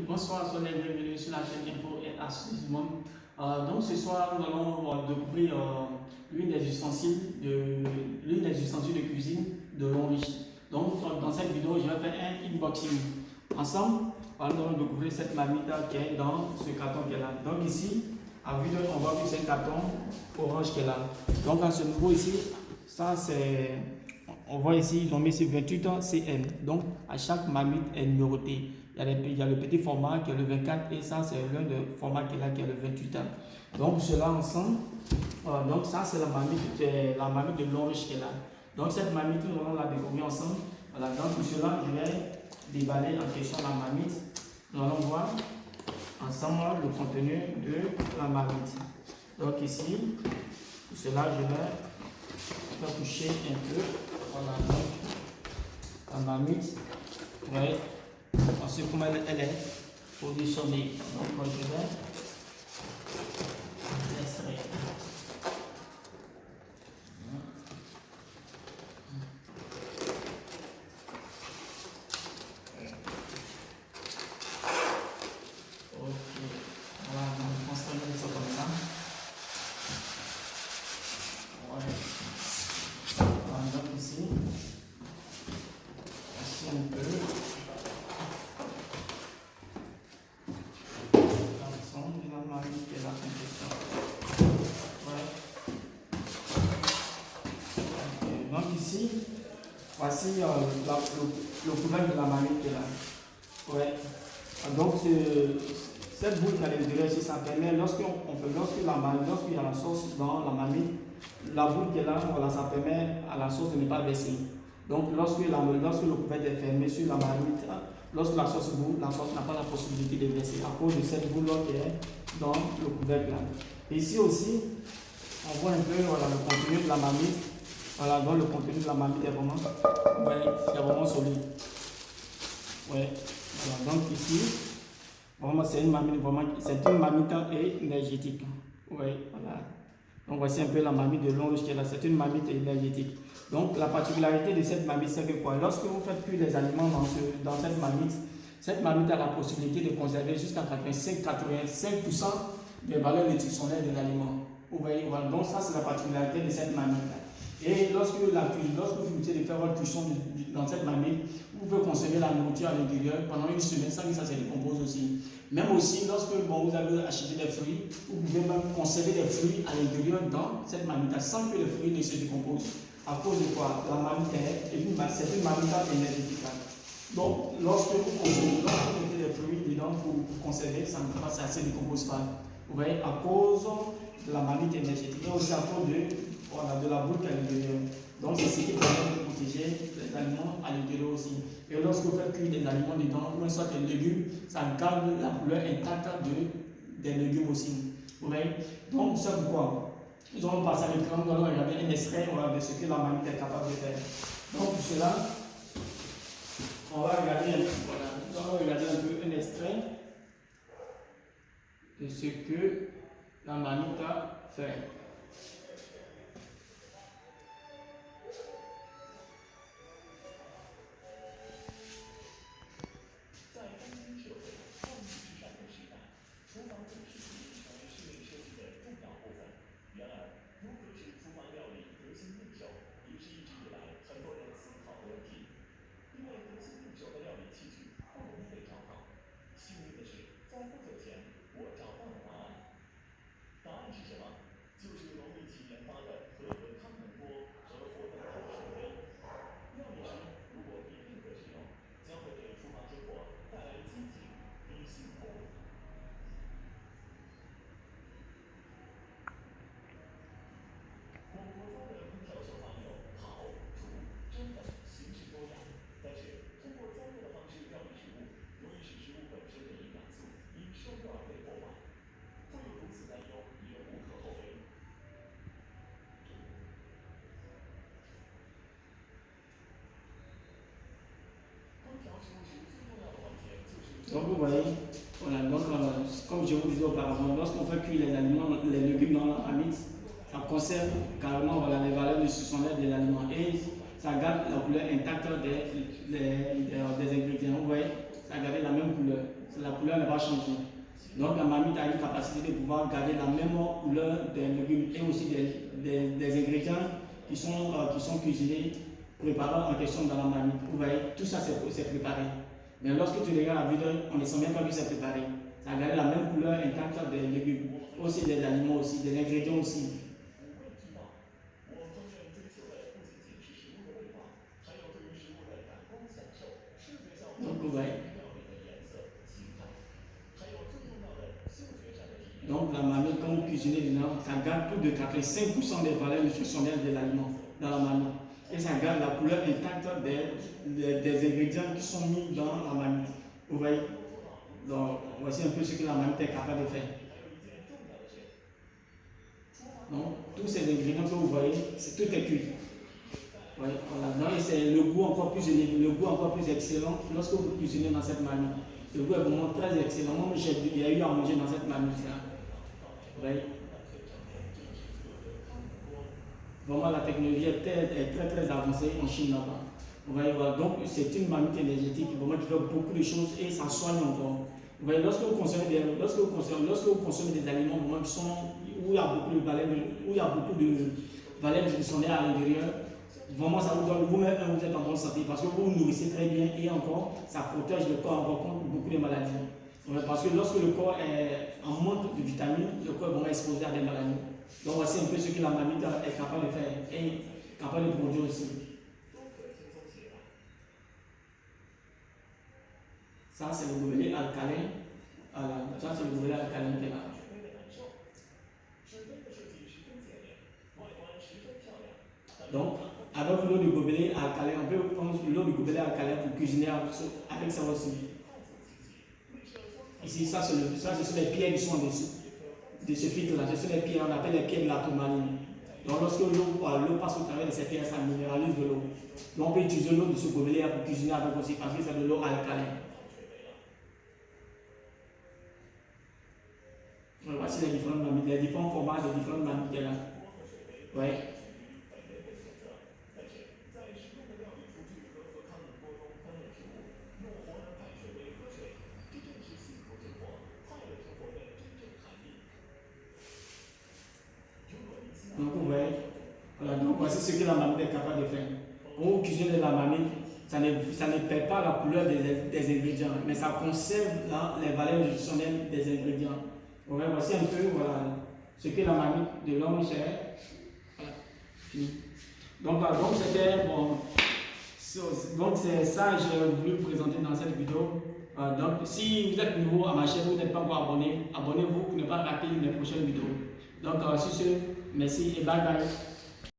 Bonsoir, soyez les bienvenus sur la chaîne Info et Astuces Monde. Donc ce soir, nous allons découvrir l'une des ustensiles de cuisine de l'Henri. Donc dans cette vidéo, je vais faire un unboxing. Ensemble, nous allons découvrir cette marmite qui est dans ce carton qu'elle a. Donc ici, à vue d'œil, on voit que c'est un carton orange qu'elle a. Donc à ce niveau ici, ça c'est... On voit ici, ils ont mis sur 28 cm. Donc, à chaque marmite est numérotée. Il y a le petit format qui est le 24 et ça, c'est l'un des formats qui est le 28 ans. Donc, cela ensemble, donc ça, c'est la marmite de l'orange qui est là. Donc, cette marmite, nous allons la découvrir ensemble. Voilà, donc pour cela, je vais déballer en question la marmite. Nous allons voir ensemble le contenu de la marmite. Donc, ici, pour cela, je vais toucher un peu. Voilà, donc la marmite, ouais, on sait comment elle est positionnée. Donc, moi, je vais l'extraire. Ok, voilà, on construit ça comme ça. Ouais. Voilà, donc ici un peu. L'ensemble de la marmite est là en question. Ouais. Okay. Donc ici, voici le couvercle de la marmite qui est là. Ouais. Donc cette boule qui est à l'intérieur ici, ça permet, lorsqu'il y a la sauce dans la marmite, la boule qui est là, voilà, ça permet à la sauce de ne pas baisser. Donc lorsque le couvercle est fermé sur la marmite, lorsque la sauce bout, la sauce n'a pas la possibilité de baisser à cause de cette boule qui est dans le couvercle là. Ici aussi, on voit un peu voilà, le contenu de la marmite. Voilà, donc le contenu de la marmite est vraiment, ouais, c'est vraiment solide. Ouais. Voilà, donc ici, vraiment c'est une marmite énergétique. Ouais, voilà. Donc voici un peu la marmite de l'onge qui est là, c'est une marmite énergétique. Donc la particularité de cette marmite, c'est que quoi? Lorsque vous faites cuire des aliments dans cette marmite a la possibilité de conserver jusqu'à 85% des valeurs nutritionnelles de l'aliment. Vous voyez, voilà. Donc ça c'est la particularité de cette marmite. Et lorsque vous finissez de faire votre cuisson dans cette marmite, vous pouvez conserver la nourriture à l'intérieur pendant une semaine sans que ça se décompose aussi. Même aussi, lorsque vous avez acheté des fruits, vous pouvez même conserver des fruits à l'intérieur dans cette marmite sans que les fruits ne se décomposent. À cause de quoi? La marmite c'est une marmite énergétique. Donc, lorsque vous mettez des fruits dedans pour conserver, ça ne se décompose pas. Vous voyez, à cause de la marmite énergétique et aussi à cause de la boule qui est à l'intérieur. Donc, c'est ce qui permet de protéger les aliments à l'intérieur aussi. Et lorsque vous faites cuire des aliments dedans, ou soit des légumes, ça garde la couleur intacte des légumes aussi. Vous voyez? Donc, c'est pourquoi nous allons passer à l'écran, nous allons regarder un extrait de ce que la marmite est capable de faire. Donc, pour cela, on va regarder un peu un extrait de ce que la marmite a fait. Donc vous voyez, voilà, donc, comme je vous disais auparavant, lorsqu'on fait cuire les aliments, les légumes dans la marmite, ça conserve carrément voilà, les valeurs nutritionnelles de l'aliment et ça garde la couleur intacte des ingrédients. Vous voyez, ça garde la même couleur. couleur ne va changer. Donc la marmite a une capacité de pouvoir garder la même couleur des légumes et aussi des ingrédients qui sont cuisinés, préparés en question dans la marmite. Vous voyez, tout ça c'est préparé. Mais lorsque tu regardes la vidéo, on ne sent même pas que c'est préparé. Ça a gardé la même couleur intacte des légumes, aussi des aliments aussi, des ingrédients aussi. Donc vous voyez. Donc la marmite, quand vous cuisinez dedans, ça garde plus de 85% des valeurs nutritionnelles de l'aliment dans la marmite. Et ça garde la couleur intacte des ingrédients qui sont mis dans la marmite. Vous voyez. Donc voici un peu ce que la marmite est capable de faire. Donc tous ces ingrédients que vous voyez, tout est cuit. Voilà. Donc c'est le goût encore plus élevé, le goût encore plus excellent lorsque vous cuisinez dans cette marmite. Le goût est vraiment très excellent. Moi, j'ai eu à manger dans cette marmite-là. Vraiment, la technologie est très avancée en Chine là-bas. Voilà. Donc, c'est une marmite énergétique vraiment qui fait beaucoup de choses et ça soigne encore. Vous voyez, lorsque vous consommez des aliments vraiment qui sont, où il y a beaucoup de valeurs nutritionnelles à l'intérieur, vraiment ça vous donne, vous-même vous êtes en bonne santé parce que vous vous nourrissez très bien et encore ça protège le corps encore contre beaucoup de maladies. Parce que lorsque le corps est en manque de vitamines, le corps est vraiment exposé à des maladies. Donc voici un peu ce que la marmite est capable de faire et capable de produire aussi. Ça c'est le gobelet alcalin. Ça c'est le gobelet alcalin qui est là. Donc avec l'eau de gobelet alcalin, on peut prendre l'eau de gobelet alcalin pour cuisiner avec ça aussi. Ici, ça ce sont les pierres qui sont en dessous de ce filtre-là. Ce sont les pierres, on appelle les pierres de la tourmaline. Donc lorsque l'eau passe au travers de ces pierres, ça minéralise de l'eau. Donc on peut utiliser l'eau de ce gobelet pour cuisiner avec aussi parce que c'est de l'eau alcalin. Voici les différents formats des différentes marmites là. Ouais. Donc vous voyez, voilà, donc voici ce que la marmite est capable de faire. Quand vous cuisinez la marmite, ça ne perd pas la couleur des ingrédients, mais ça conserve les valeurs nutritionnelles des ingrédients. Voilà, voici un peu ce que la marmite de l'homme c'est. Voilà, fini. Donc c'était bon. Donc c'est ça que j'ai voulu présenter dans cette vidéo. Donc si vous êtes nouveau à ma chaîne, vous n'êtes pas encore abonné, abonnez-vous pour ne pas rater les prochaines vidéos. Donc sur ce, merci et bye bye.